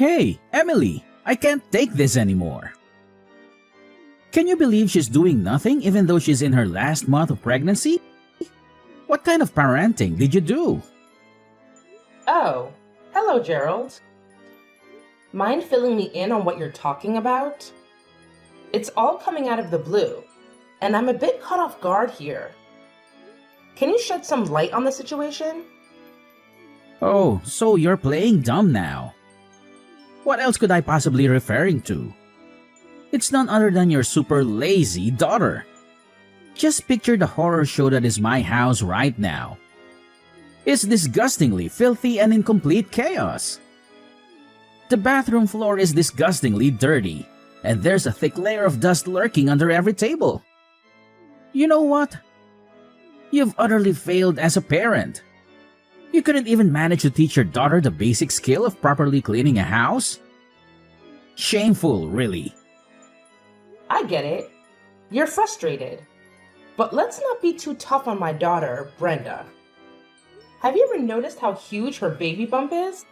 Hey, Emily, I can't take this anymore. Can you believe she's doing nothing even though she's in her last month of pregnancy? What kind of parenting did you do? Oh, hello, Gerald. Mind filling me in on what you're talking about? It's all coming out of the blue, and I'm a bit caught off guard here. Can you shed some light on the situation? Oh, so you're playing dumb now. What else could I possibly referring to? It's none other than your super lazy daughter. Just picture the horror show that is my house right now. It's disgustingly filthy and in complete chaos. The bathroom floor is disgustingly dirty, and there's a thick layer of dust lurking under every table. You know what? You've utterly failed as a parent. You couldn't even manage to teach your daughter the basic skill of properly cleaning a house? Shameful, really. I get it. You're frustrated. But let's not be too tough on my daughter, Brenda. Have you ever noticed how huge her baby bump is?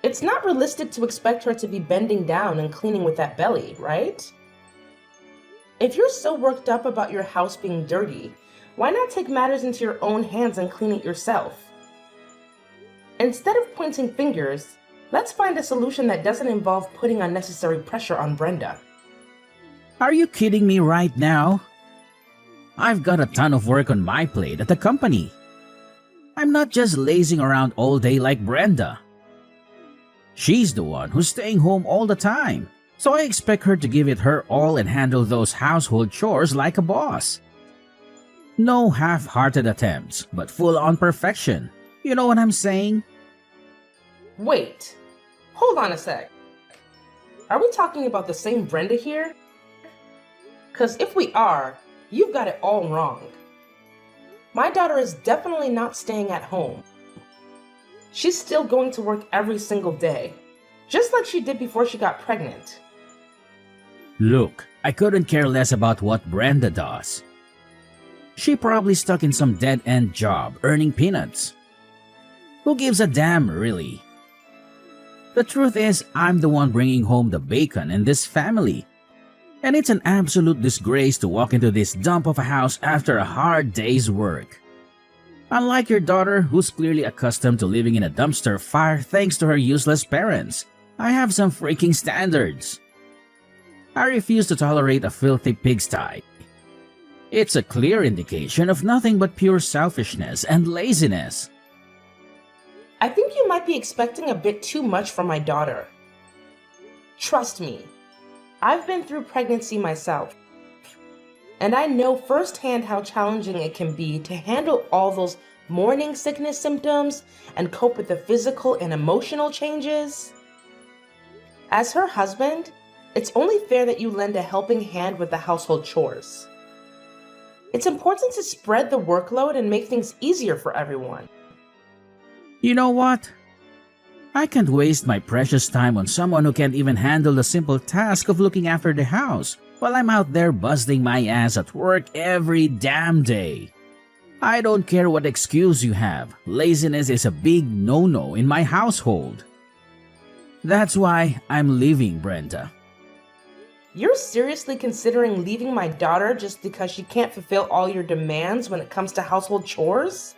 It's not realistic to expect her to be bending down and cleaning with that belly, right? If you're so worked up about your house being dirty, why not take matters into your own hands and clean it yourself? Instead of pointing fingers, let's find a solution that doesn't involve putting unnecessary pressure on Brenda. Are you kidding me right now? I've got a ton of work on my plate at the company. I'm not just lazing around all day like Brenda. She's the one who's staying home all the time, so I expect her to give it her all and handle those household chores like a boss. No half-hearted attempts, but full-on perfection. You know what I'm saying? Wait, hold on a sec. Are we talking about the same Brenda here? Because if we are, you've got it all wrong. My daughter is definitely not staying at home. She's still going to work every single day, just like she did before she got pregnant. Look, I couldn't care less about what Brenda does. She probably stuck in some dead-end job earning peanuts. Who gives a damn, really? The truth is, I'm the one bringing home the bacon in this family. And it's an absolute disgrace to walk into this dump of a house after a hard day's work. Unlike your daughter, who's clearly accustomed to living in a dumpster fire thanks to her useless parents, I have some freaking standards. I refuse to tolerate a filthy pigsty. It's a clear indication of nothing but pure selfishness and laziness. I think you might be expecting a bit too much from my daughter. Trust me, I've been through pregnancy myself, and I know firsthand how challenging it can be to handle all those morning sickness symptoms and cope with the physical and emotional changes. As her husband, it's only fair that you lend a helping hand with the household chores. It's important to spread the workload and make things easier for everyone. You know what? I can't waste my precious time on someone who can't even handle the simple task of looking after the house while I'm out there busting my ass at work every damn day. I don't care what excuse you have, laziness is a big no-no in my household. That's why I'm leaving, Brenda. You're seriously considering leaving my daughter just because she can't fulfill all your demands when it comes to household chores?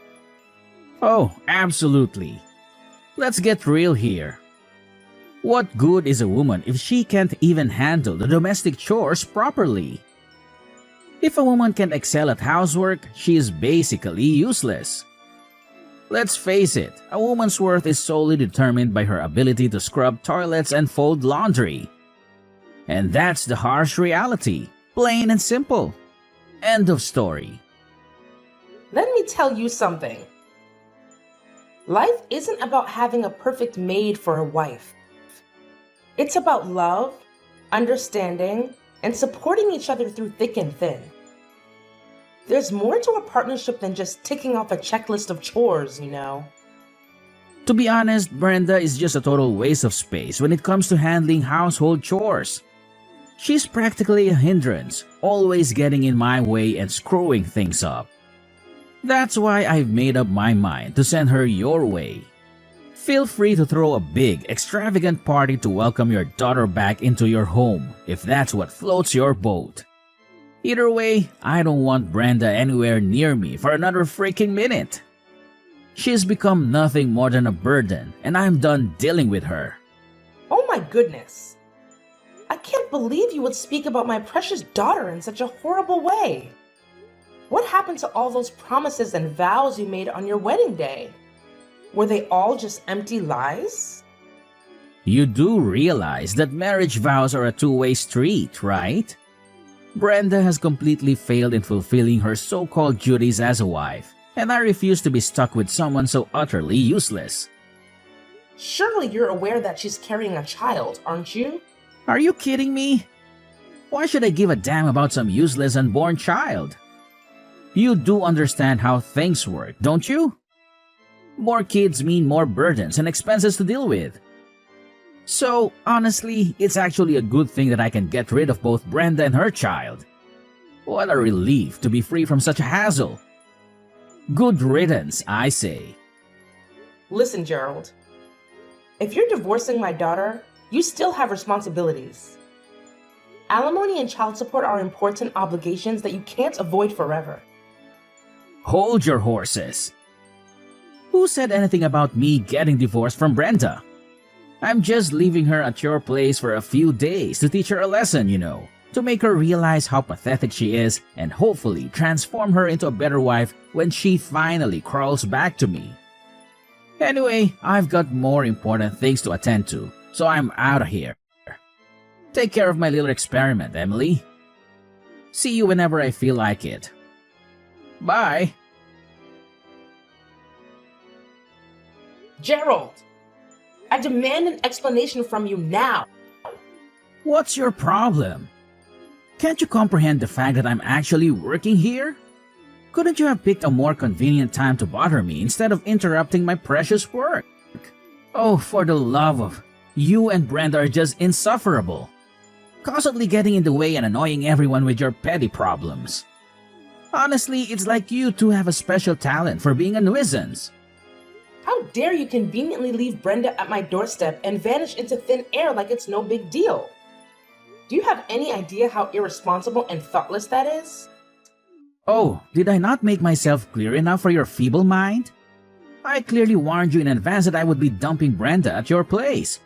Oh, absolutely. Let's get real here. What good is a woman if she can't even handle the domestic chores properly? If a woman can't excel at housework, she is basically useless. Let's face it, a woman's worth is solely determined by her ability to scrub toilets and fold laundry. And that's the harsh reality, plain and simple. End of story. Let me tell you something. Life isn't about having a perfect maid for a wife. It's about love, understanding, and supporting each other through thick and thin. There's more to a partnership than just ticking off a checklist of chores, you know. To be honest, Brenda is just a total waste of space when it comes to handling household chores. She's practically a hindrance, always getting in my way and screwing things up. That's why I've made up my mind to send her your way. Feel free to throw a big, extravagant party to welcome your daughter back into your home if that's what floats your boat. Either way, I don't want Brenda anywhere near me for another freaking minute. She's become nothing more than a burden, and I'm done dealing with her. Oh my goodness. I can't believe you would speak about my precious daughter in such a horrible way. What happened to all those promises and vows you made on your wedding day? Were they all just empty lies? You do realize that marriage vows are a two-way street, right? Brenda has completely failed in fulfilling her so-called duties as a wife, and I refuse to be stuck with someone so utterly useless. Surely you're aware that she's carrying a child, aren't you? Are you kidding me? Why should I give a damn about some useless unborn child? You do understand how things work, don't you? More kids mean more burdens and expenses to deal with. So, honestly, it's actually a good thing that I can get rid of both Brenda and her child. What a relief to be free from such a hassle. Good riddance, I say. Listen, Gerald. If you're divorcing my daughter, you still have responsibilities. Alimony and child support are important obligations that you can't avoid forever. Hold your horses. Who said anything about me getting divorced from Brenda? I'm just leaving her at your place for a few days to teach her a lesson, to make her realize how pathetic she is and hopefully transform her into a better wife when she finally crawls back to me. Anyway, I've got more important things to attend to, so I'm out of here. Take care of my little experiment, Emily. See you whenever I feel like it. Bye. Gerald! I demand an explanation from you now! What's your problem? Can't you comprehend the fact that I'm actually working here? Couldn't you have picked a more convenient time to bother me instead of interrupting my precious work? Oh, for the love of... You and Brenda are just insufferable. Constantly getting in the way and annoying everyone with your petty problems. Honestly, it's like you two have a special talent for being a nuisance. How dare you conveniently leave Brenda at my doorstep and vanish into thin air like it's no big deal? Do you have any idea how irresponsible and thoughtless that is? Oh, did I not make myself clear enough for your feeble mind? I clearly warned you in advance that I would be dumping Brenda at your place.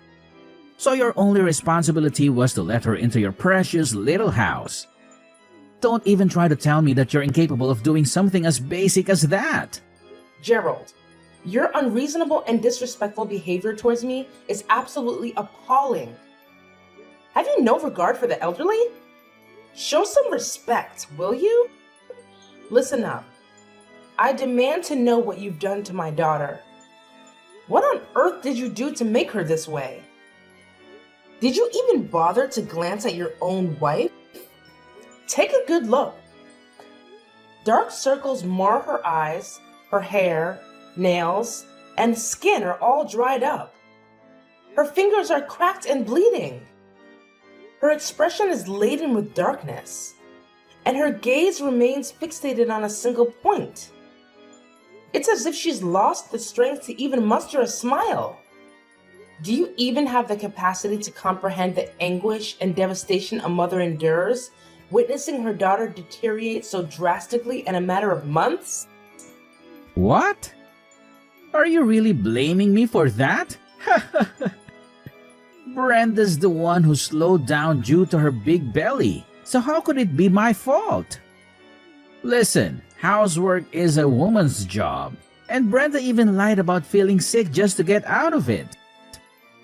So your only responsibility was to let her into your precious little house. Don't even try to tell me that you're incapable of doing something as basic as that. Gerald, your unreasonable and disrespectful behavior towards me is absolutely appalling. Have you no regard for the elderly? Show some respect, will you? Listen up. I demand to know what you've done to my daughter. What on earth did you do to make her this way? Did you even bother to glance at your own wife? Take a good look. Dark circles mar her eyes, her hair, nails, and skin are all dried up. Her fingers are cracked and bleeding. Her expression is laden with darkness, and her gaze remains fixated on a single point. It's as if she's lost the strength to even muster a smile. Do you even have the capacity to comprehend the anguish and devastation a mother endures, witnessing her daughter deteriorate so drastically in a matter of months? What? Are you really blaming me for that? Brenda's the one who slowed down due to her big belly, so how could it be my fault? Listen, housework is a woman's job, and Brenda even lied about feeling sick just to get out of it.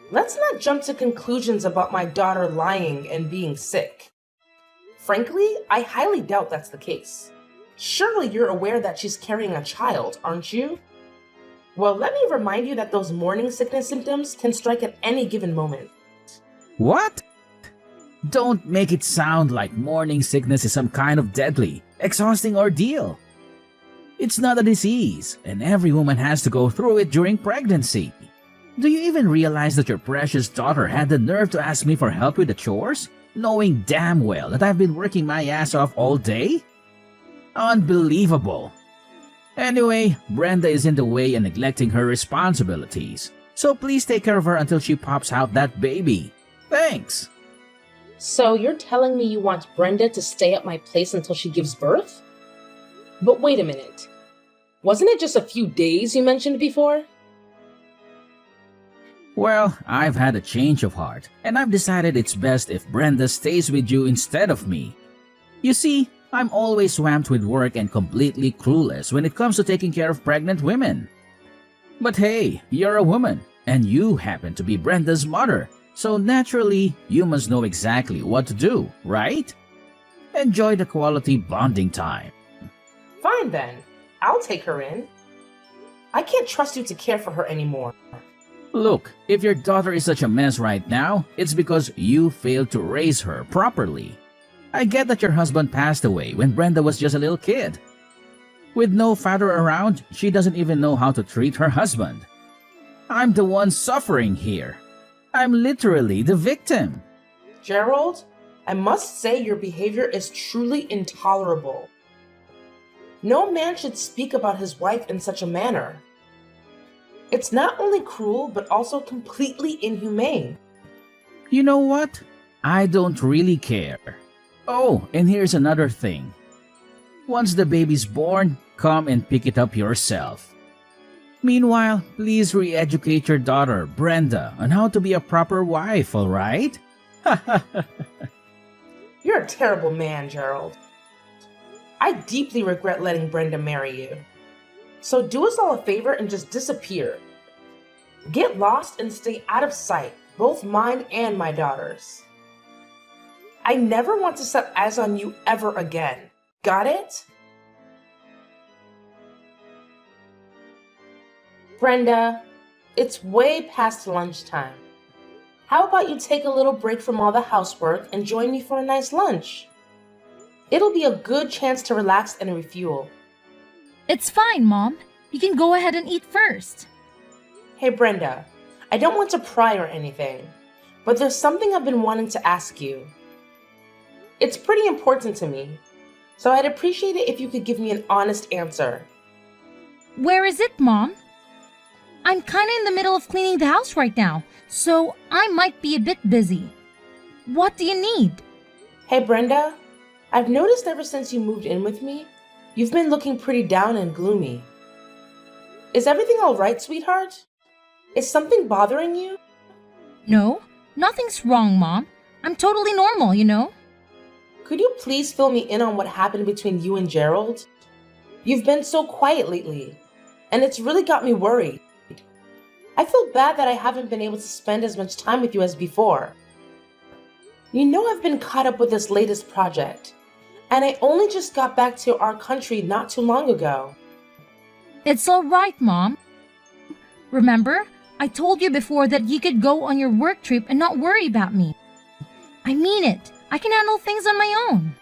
Let's not jump to conclusions about my daughter lying and being sick. Frankly, I highly doubt that's the case. Surely you're aware that she's carrying a child, aren't you? Well, let me remind you that those morning sickness symptoms can strike at any given moment. What? Don't make it sound like morning sickness is some kind of deadly, exhausting ordeal. It's not a disease, and every woman has to go through it during pregnancy. Do you even realize that your precious daughter had the nerve to ask me for help with the chores, knowing damn well that I've been working my ass off all day? Unbelievable. Anyway, Brenda is in the way and neglecting her responsibilities, So please take care of her until she pops out that baby. Thanks. So you're telling me you want Brenda to stay at my place until she gives birth? But wait a minute. Wasn't it just a few days you mentioned before? Well, I've had a change of heart, and I've decided it's best if Brenda stays with you instead of me. You see, I'm always swamped with work and completely clueless when it comes to taking care of pregnant women. But hey, you're a woman, and you happen to be Brenda's mother, so naturally, you must know exactly what to do, right? Enjoy the quality bonding time. Fine then. I'll take her in. I can't trust you to care for her anymore. Look, if your daughter is such a mess right now, it's because you failed to raise her properly. I get that your husband passed away when Brenda was just a little kid. With no father around, she doesn't even know how to treat her husband. I'm the one suffering here. I'm literally the victim. Gerald, I must say your behavior is truly intolerable. No man should speak about his wife in such a manner. It's not only cruel, but also completely inhumane. You know what? I don't really care. Oh, and here's another thing. Once the baby's born, come and pick it up yourself. Meanwhile, please re-educate your daughter, Brenda, on how to be a proper wife, alright? You're a terrible man, Gerald. I deeply regret letting Brenda marry you. So do us all a favor and just disappear. Get lost and stay out of sight, both mine and my daughter's. I never want to set eyes on you ever again. Got it? Brenda, it's way past lunchtime. How about you take a little break from all the housework and join me for a nice lunch? It'll be a good chance to relax and refuel. It's fine, Mom. You can go ahead and eat first. Hey Brenda, I don't want to pry or anything, but there's something I've been wanting to ask you. It's pretty important to me, so I'd appreciate it if you could give me an honest answer. Where is it, Mom? I'm kinda in the middle of cleaning the house right now, so I might be a bit busy. What do you need? Hey Brenda, I've noticed ever since you moved in with me, you've been looking pretty down and gloomy. Is everything alright, sweetheart? Is something bothering you? No, nothing's wrong, Mom. I'm totally normal, you know? Could you please fill me in on what happened between you and Gerald? You've been so quiet lately, and it's really got me worried. I feel bad that I haven't been able to spend as much time with you as before. You know I've been caught up with this latest project, and I only just got back to our country not too long ago. It's all right, Mom. Remember, I told you before that you could go on your work trip and not worry about me. I mean it. I can handle things on my own.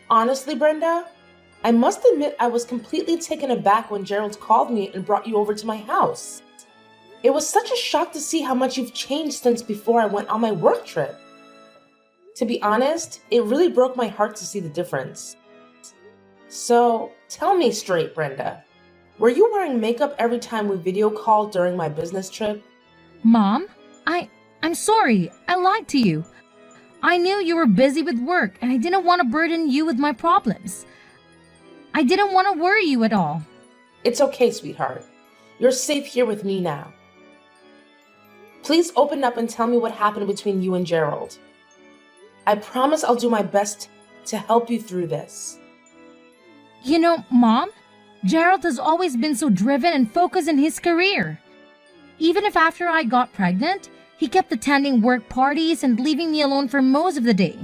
Honestly, Brenda, I must admit I was completely taken aback when Gerald called me and brought you over to my house. It was such a shock to see how much you've changed since before I went on my work trip. To be honest, it really broke my heart to see the difference. So, tell me straight, Brenda. Were you wearing makeup every time we video called during my business trip? Mom, I'm sorry. I lied to you. I knew you were busy with work and I didn't want to burden you with my problems. I didn't want to worry you at all. It's okay, sweetheart. You're safe here with me now. Please open up and tell me what happened between you and Gerald. I promise I'll do my best to help you through this. You know, Mom, Gerald has always been so driven and focused in his career. Even if after I got pregnant, he kept attending work parties and leaving me alone for most of the day.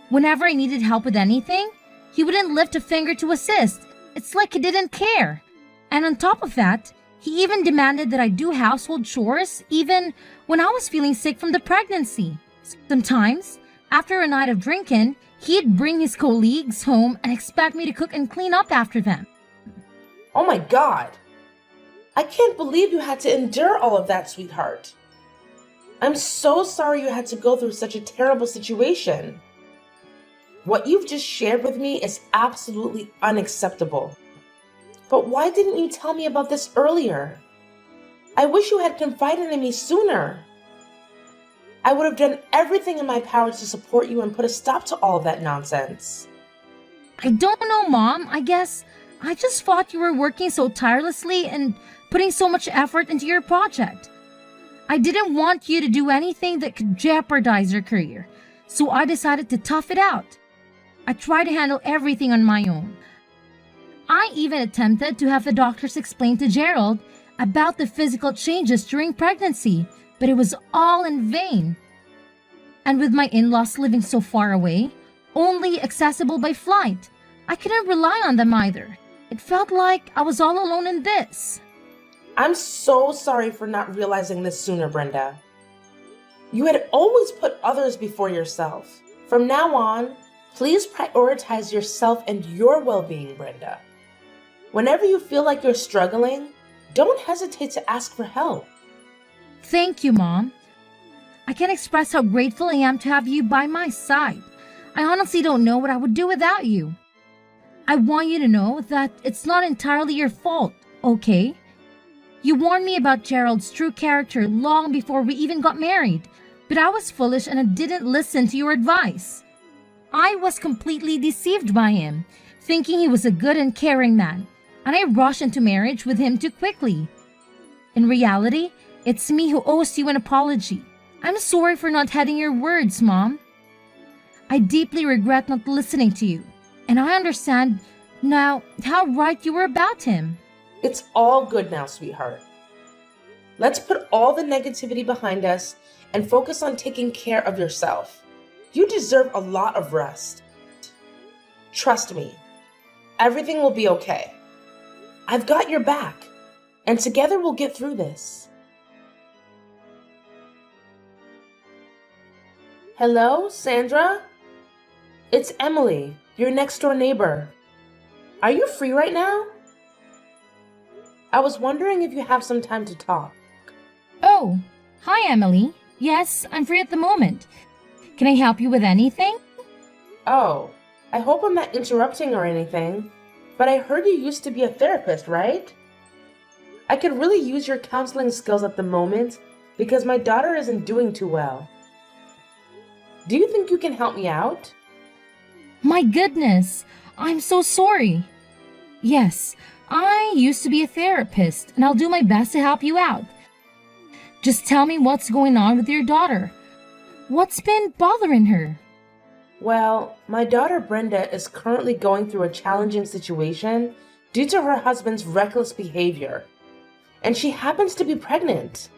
Whenever I needed help with anything, he wouldn't lift a finger to assist. It's like he didn't care. And on top of that, he even demanded that I do household chores even when I was feeling sick from the pregnancy. Sometimes, after a night of drinking, he'd bring his colleagues home and expect me to cook and clean up after them. Oh my God! I can't believe you had to endure all of that, sweetheart. I'm so sorry you had to go through such a terrible situation. What you've just shared with me is absolutely unacceptable. But why didn't you tell me about this earlier? I wish you had confided in me sooner. I would have done everything in my power to support you and put a stop to all of that nonsense. I don't know, Mom. I guess I just thought you were working so tirelessly and putting so much effort into your project. I didn't want you to do anything that could jeopardize your career, so I decided to tough it out. I tried to handle everything on my own. I even attempted to have the doctors explain to Gerald about the physical changes during pregnancy, but it was all in vain. And with my in-laws living so far away, only accessible by flight, I couldn't rely on them either. It felt like I was all alone in this. I'm so sorry for not realizing this sooner, Brenda. You had always put others before yourself. From now on, please prioritize yourself and your well-being, Brenda. Whenever you feel like you're struggling, don't hesitate to ask for help. Thank you, Mom. I can't express how grateful I am to have you by my side. I honestly don't know what I would do without you. I want you to know that it's not entirely your fault, okay? You warned me about Gerald's true character long before we even got married, but I was foolish and I didn't listen to your advice. I was completely deceived by him, thinking he was a good and caring man, and I rushed into marriage with him too quickly. In reality, it's me who owes you an apology. I'm sorry for not heeding your words, Mom. I deeply regret not listening to you, and I understand now how right you were about him. It's all good now, sweetheart. Let's put all the negativity behind us and focus on taking care of yourself. You deserve a lot of rest. Trust me, everything will be okay. I've got your back, and together we'll get through this. Hello, Sandra? It's Emily, your next door neighbor. Are you free right now? I was wondering if you have some time to talk. Oh, hi, Emily. Yes, I'm free at the moment. Can I help you with anything? Oh, I hope I'm not interrupting or anything, but I heard you used to be a therapist, right? I could really use your counseling skills at the moment because my daughter isn't doing too well. Do you think you can help me out? My goodness, I'm so sorry. Yes, I used to be a therapist, and I'll do my best to help you out. Just tell me what's going on with your daughter. What's been bothering her? Well, my daughter Brenda is currently going through a challenging situation due to her husband's reckless behavior, and she happens to be pregnant.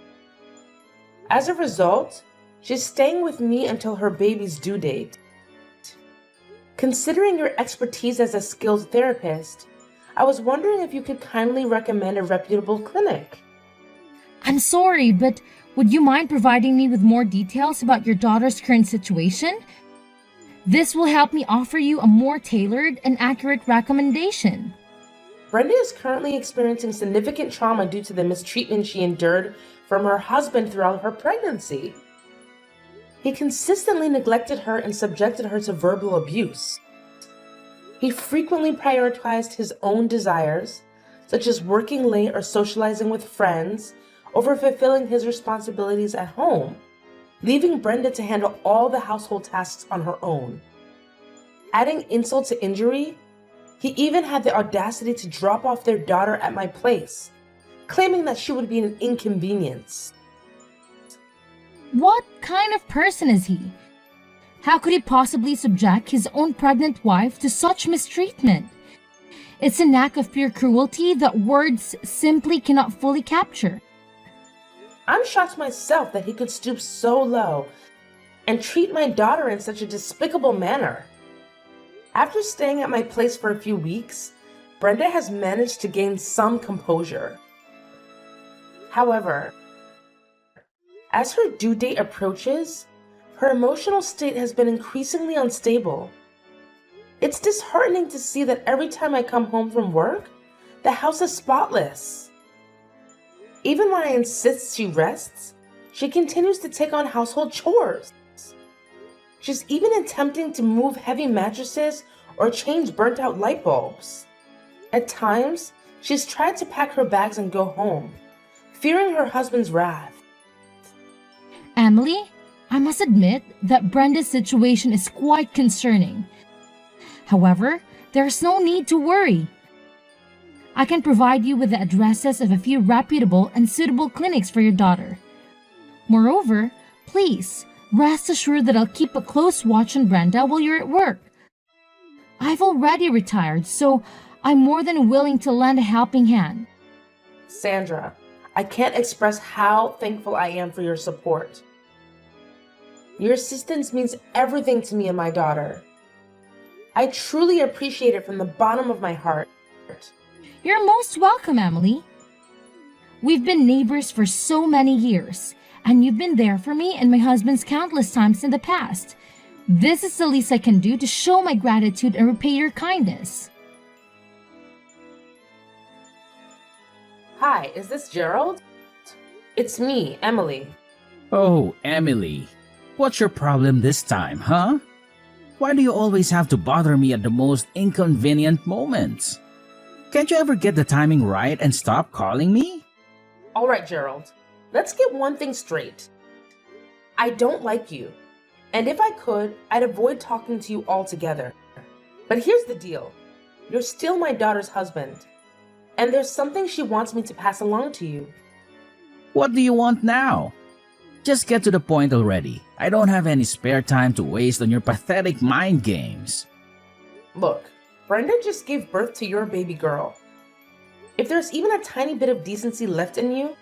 As a result, she's staying with me until her baby's due date. Considering your expertise as a skilled therapist, I was wondering if you could kindly recommend a reputable clinic. I'm sorry, but would you mind providing me with more details about your daughter's current situation? This will help me offer you a more tailored and accurate recommendation. Brenda is currently experiencing significant trauma due to the mistreatment she endured from her husband throughout her pregnancy. He consistently neglected her and subjected her to verbal abuse. He frequently prioritized his own desires, such as working late or socializing with friends, over fulfilling his responsibilities at home, leaving Brenda to handle all the household tasks on her own. Adding insult to injury, he even had the audacity to drop off their daughter at my place, claiming that she would be an inconvenience. What kind of person is he? How could he possibly subject his own pregnant wife to such mistreatment? It's an act of pure cruelty that words simply cannot fully capture. I'm shocked myself that he could stoop so low and treat my daughter in such a despicable manner. After staying at my place for a few weeks, Brenda has managed to gain some composure. However, as her due date approaches, her emotional state has been increasingly unstable. It's disheartening to see that every time I come home from work, the house is spotless. Even when I insist she rests, she continues to take on household chores. She's even attempting to move heavy mattresses or change burnt out light bulbs. At times, she's tried to pack her bags and go home, fearing her husband's wrath. Emily, I must admit that Brenda's situation is quite concerning. However, there's no need to worry. I can provide you with the addresses of a few reputable and suitable clinics for your daughter. Moreover, please rest assured that I'll keep a close watch on Brenda while you're at work. I've already retired, so I'm more than willing to lend a helping hand. Sandra, I can't express how thankful I am for your support. Your assistance means everything to me and my daughter. I truly appreciate it from the bottom of my heart. You're most welcome, Emily. We've been neighbors for so many years, and you've been there for me and my husband's countless times in the past. This is the least I can do to show my gratitude and repay your kindness. Hi, is this Gerald? It's me, Emily. Oh, Emily. What's your problem this time, huh? Why do you always have to bother me at the most inconvenient moments? Can't you ever get the timing right and stop calling me? All right, Gerald. Let's get one thing straight. I don't like you. And if I could, I'd avoid talking to you altogether. But here's the deal. You're still my daughter's husband. And there's something she wants me to pass along to you. What do you want now? Just get to the point already. I don't have any spare time to waste on your pathetic mind games. Look, Brenda just gave birth to your baby girl. If there's even a tiny bit of decency left in you,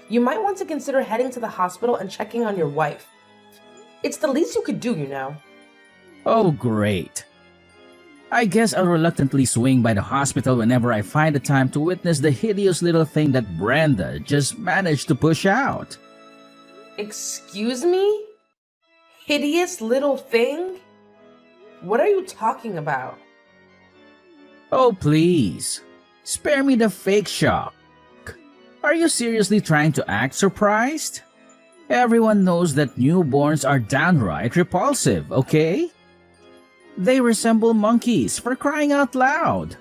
you might want to consider heading to the hospital and checking on your wife. It's the least you could do, you know. Oh, great. I guess I'll reluctantly swing by the hospital whenever I find the time to witness the hideous little thing that Brenda just managed to push out. Excuse me? Hideous little thing? What are you talking about? Oh, please. Spare me the fake shock. Are you seriously trying to act surprised? Everyone knows that newborns are downright repulsive, okay? They resemble monkeys, for crying out loud.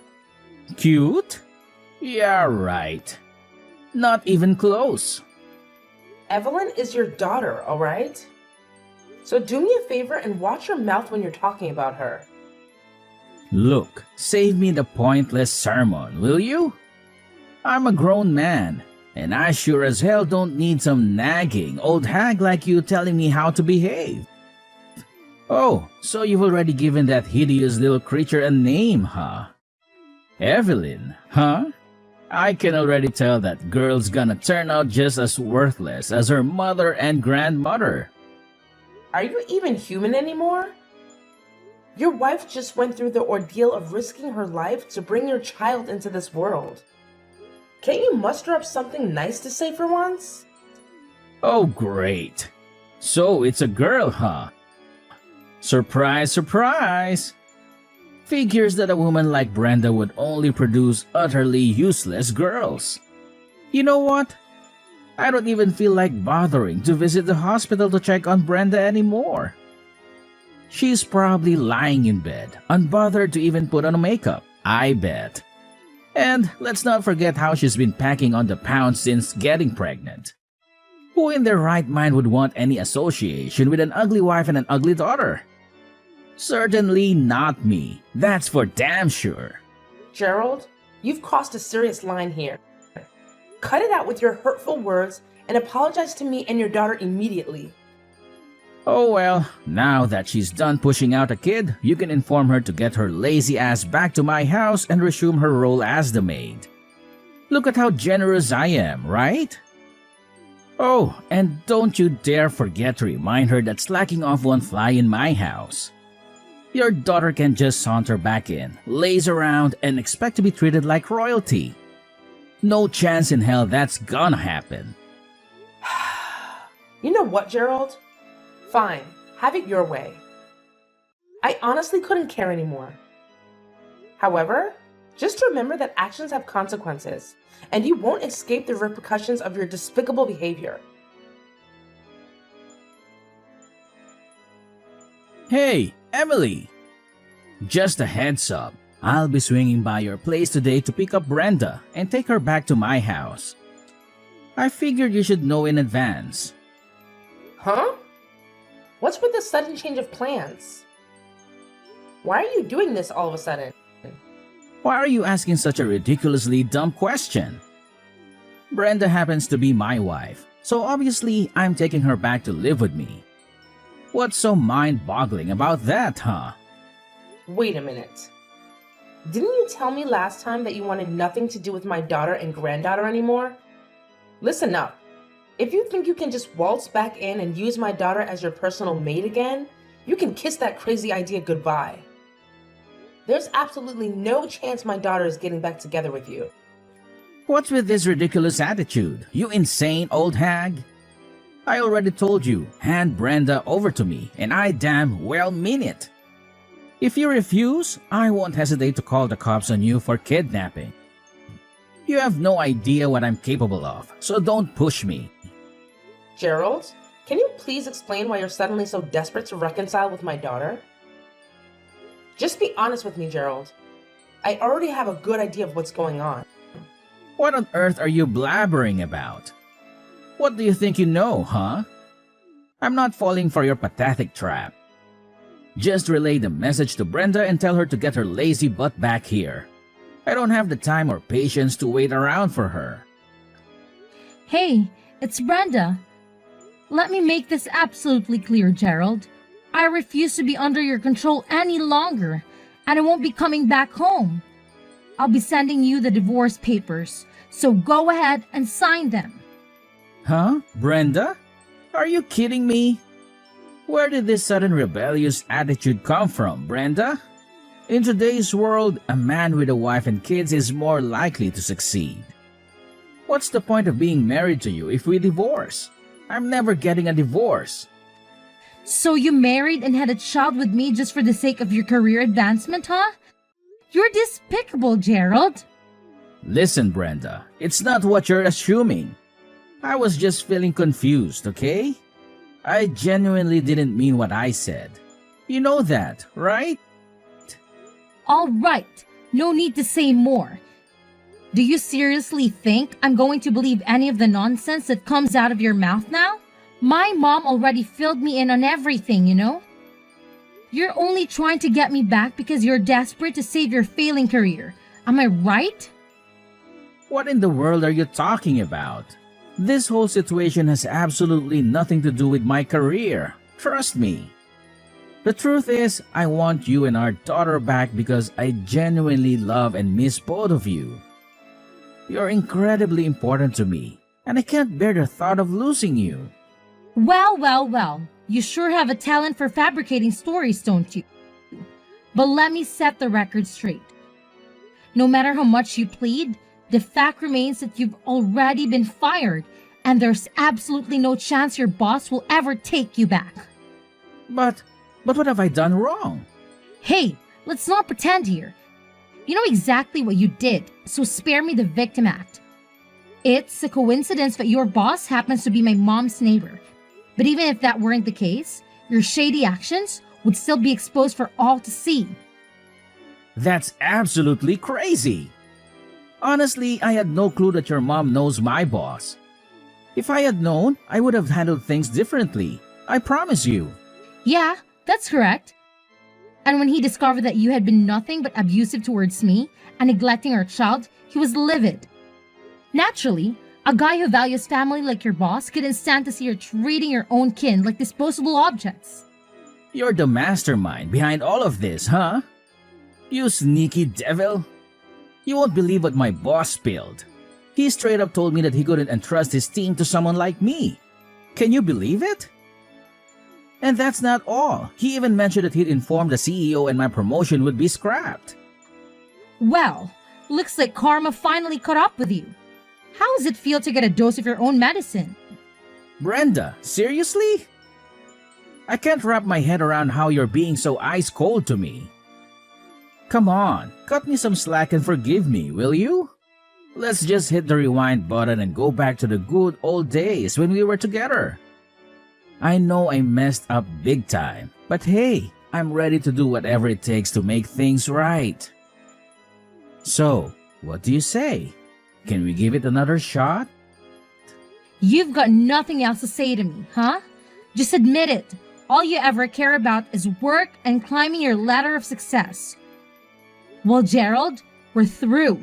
Cute? Yeah, right. Not even close. Evelyn is your daughter, all right? So do me a favor and watch your mouth when you're talking about her. Look, save me the pointless sermon, will you? I'm a grown man, and I sure as hell don't need some nagging old hag like you telling me how to behave. Oh, so you've already given that hideous little creature a name, huh? Evelyn, huh? I can already tell that girl's gonna turn out just as worthless as her mother and grandmother. Are you even human anymore? Your wife just went through the ordeal of risking her life to bring your child into this world. Can't you muster up something nice to say for once? Oh, great. So it's a girl, huh? Surprise, surprise! Figures that a woman like Brenda would only produce utterly useless girls. You know what? I don't even feel like bothering to visit the hospital to check on Brenda anymore. She's probably lying in bed, unbothered to even put on makeup, I bet. And let's not forget how she's been packing on the pounds since getting pregnant. Who in their right mind would want any association with an ugly wife and an ugly daughter? Certainly not me, that's for damn sure. Gerald, you've crossed a serious line here. Cut it out with your hurtful words and apologize to me and your daughter immediately. Oh well, now that she's done pushing out a kid, you can inform her to get her lazy ass back to my house and resume her role as the maid. Look at how generous I am, right? Oh, and don't you dare forget to remind her that slacking off won't fly in my house. Your daughter can just saunter back in, laze around, and expect to be treated like royalty. No chance in hell that's gonna happen. You know what, Gerald? Fine, have it your way. I honestly couldn't care anymore. However, just remember that actions have consequences, and you won't escape the repercussions of your despicable behavior. Hey, Emily! Just a heads up, I'll be swinging by your place today to pick up Brenda and take her back to my house. I figured you should know in advance. Huh? What's with the sudden change of plans? Why are you doing this all of a sudden? Why are you asking such a ridiculously dumb question? Brenda happens to be my wife, so obviously I'm taking her back to live with me. What's so mind-boggling about that, huh? Wait a minute. Didn't you tell me last time that you wanted nothing to do with my daughter and granddaughter anymore? Listen up. If you think you can just waltz back in and use my daughter as your personal maid again, you can kiss that crazy idea goodbye. There's absolutely no chance my daughter is getting back together with you. What's with this ridiculous attitude, you insane old hag? I already told you, hand Brenda over to me, and I damn well mean it. If you refuse, I won't hesitate to call the cops on you for kidnapping. You have no idea what I'm capable of, so don't push me. Gerald, can you please explain why you're suddenly so desperate to reconcile with my daughter? Just be honest with me, Gerald. I already have a good idea of what's going on. What on earth are you blabbering about? What do you think you know, huh? I'm not falling for your pathetic trap. Just relay the message to Brenda and tell her to get her lazy butt back here. I don't have the time or patience to wait around for her. Hey, it's Brenda. Let me make this absolutely clear, Gerald. I refuse to be under your control any longer, and I won't be coming back home. I'll be sending you the divorce papers, so go ahead and sign them. Huh? Brenda? Are you kidding me? Where did this sudden rebellious attitude come from, Brenda? In today's world, a man with a wife and kids is more likely to succeed. What's the point of being married to you if we divorce? I'm never getting a divorce. So you married and had a child with me just for the sake of your career advancement, huh? You're despicable, Gerald. Listen, Brenda, it's not what you're assuming. I was just feeling confused, okay? I genuinely didn't mean what I said. You know that, right? All right, no need to say more. Do you seriously think I'm going to believe any of the nonsense that comes out of your mouth now? My mom already filled me in on everything, you know? You're only trying to get me back because you're desperate to save your failing career. Am I right? What in the world are you talking about? This whole situation has absolutely nothing to do with my career. Trust me. The truth is, I want you and our daughter back because I genuinely love and miss both of you. You're incredibly important to me, and I can't bear the thought of losing you. Well. You sure have a talent for fabricating stories, don't you? But let me set the record straight. No matter how much you plead, the fact remains that you've already been fired, and there's absolutely no chance your boss will ever take you back. But what have I done wrong? Hey, let's not pretend here. You know exactly what you did, so spare me the victim act. It's a coincidence that your boss happens to be my mom's neighbor. But even if that weren't the case, your shady actions would still be exposed for all to see. That's absolutely crazy. Honestly, I had no clue that your mom knows my boss. If I had known, I would have handled things differently. I promise you. Yeah, that's correct. And when he discovered that you had been nothing but abusive towards me and neglecting our child, he was livid. Naturally, a guy who values family like your boss couldn't stand to see you treating your own kin like disposable objects. You're the mastermind behind all of this, huh? You sneaky devil. You won't believe what my boss spilled. He straight up told me that he couldn't entrust his team to someone like me. Can you believe it? And that's not all. He even mentioned that he'd informed the CEO and my promotion would be scrapped. Well, looks like karma finally caught up with you. How does it feel to get a dose of your own medicine? Brenda, seriously? I can't wrap my head around how you're being so ice cold to me. Come on, cut me some slack and forgive me, will you? Let's just hit the rewind button and go back to the good old days when we were together. I know I messed up big time, but hey, I'm ready to do whatever it takes to make things right. So, what do you say? Can we give it another shot? You've got nothing else to say to me, huh? Just admit it. All you ever care about is work and climbing your ladder of success. Well, Gerald, we're through.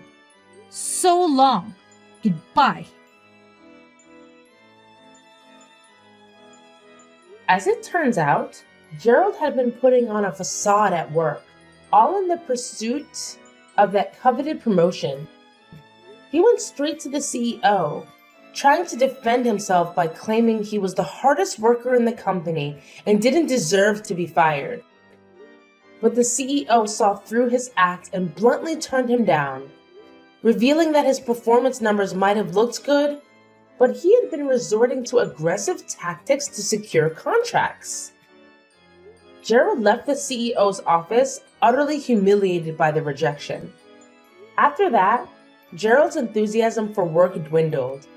So long. Goodbye. As it turns out, Gerald had been putting on a facade at work, all in the pursuit of that coveted promotion. He went straight to the CEO, trying to defend himself by claiming he was the hardest worker in the company and didn't deserve to be fired. But the CEO saw through his act and bluntly turned him down, revealing that his performance numbers might have looked good, but he had been resorting to aggressive tactics to secure contracts. Gerald left the CEO's office utterly humiliated by the rejection. After that, Gerald's enthusiasm for work dwindled.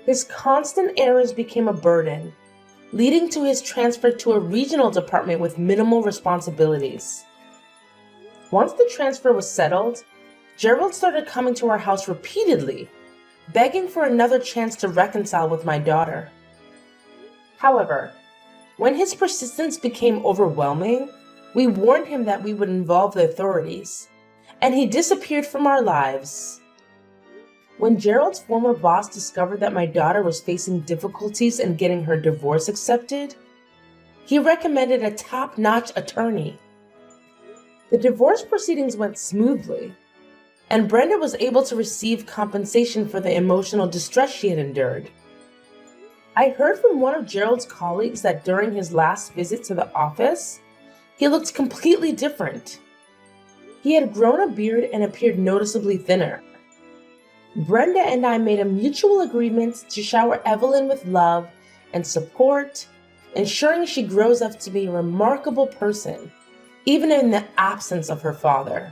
His constant errors became a burden, leading to his transfer to a regional department with minimal responsibilities. Once the transfer was settled, Gerald started coming to our house repeatedly, begging for another chance to reconcile with my daughter. However, when his persistence became overwhelming, we warned him that we would involve the authorities, and he disappeared from our lives. When Gerald's former boss discovered that my daughter was facing difficulties in getting her divorce accepted, he recommended a top-notch attorney. The divorce proceedings went smoothly, and Brenda was able to receive compensation for the emotional distress she had endured. I heard from one of Gerald's colleagues that during his last visit to the office, he looked completely different. He had grown a beard and appeared noticeably thinner. Brenda and I made a mutual agreement to shower Evelyn with love and support, ensuring she grows up to be a remarkable person, even in the absence of her father.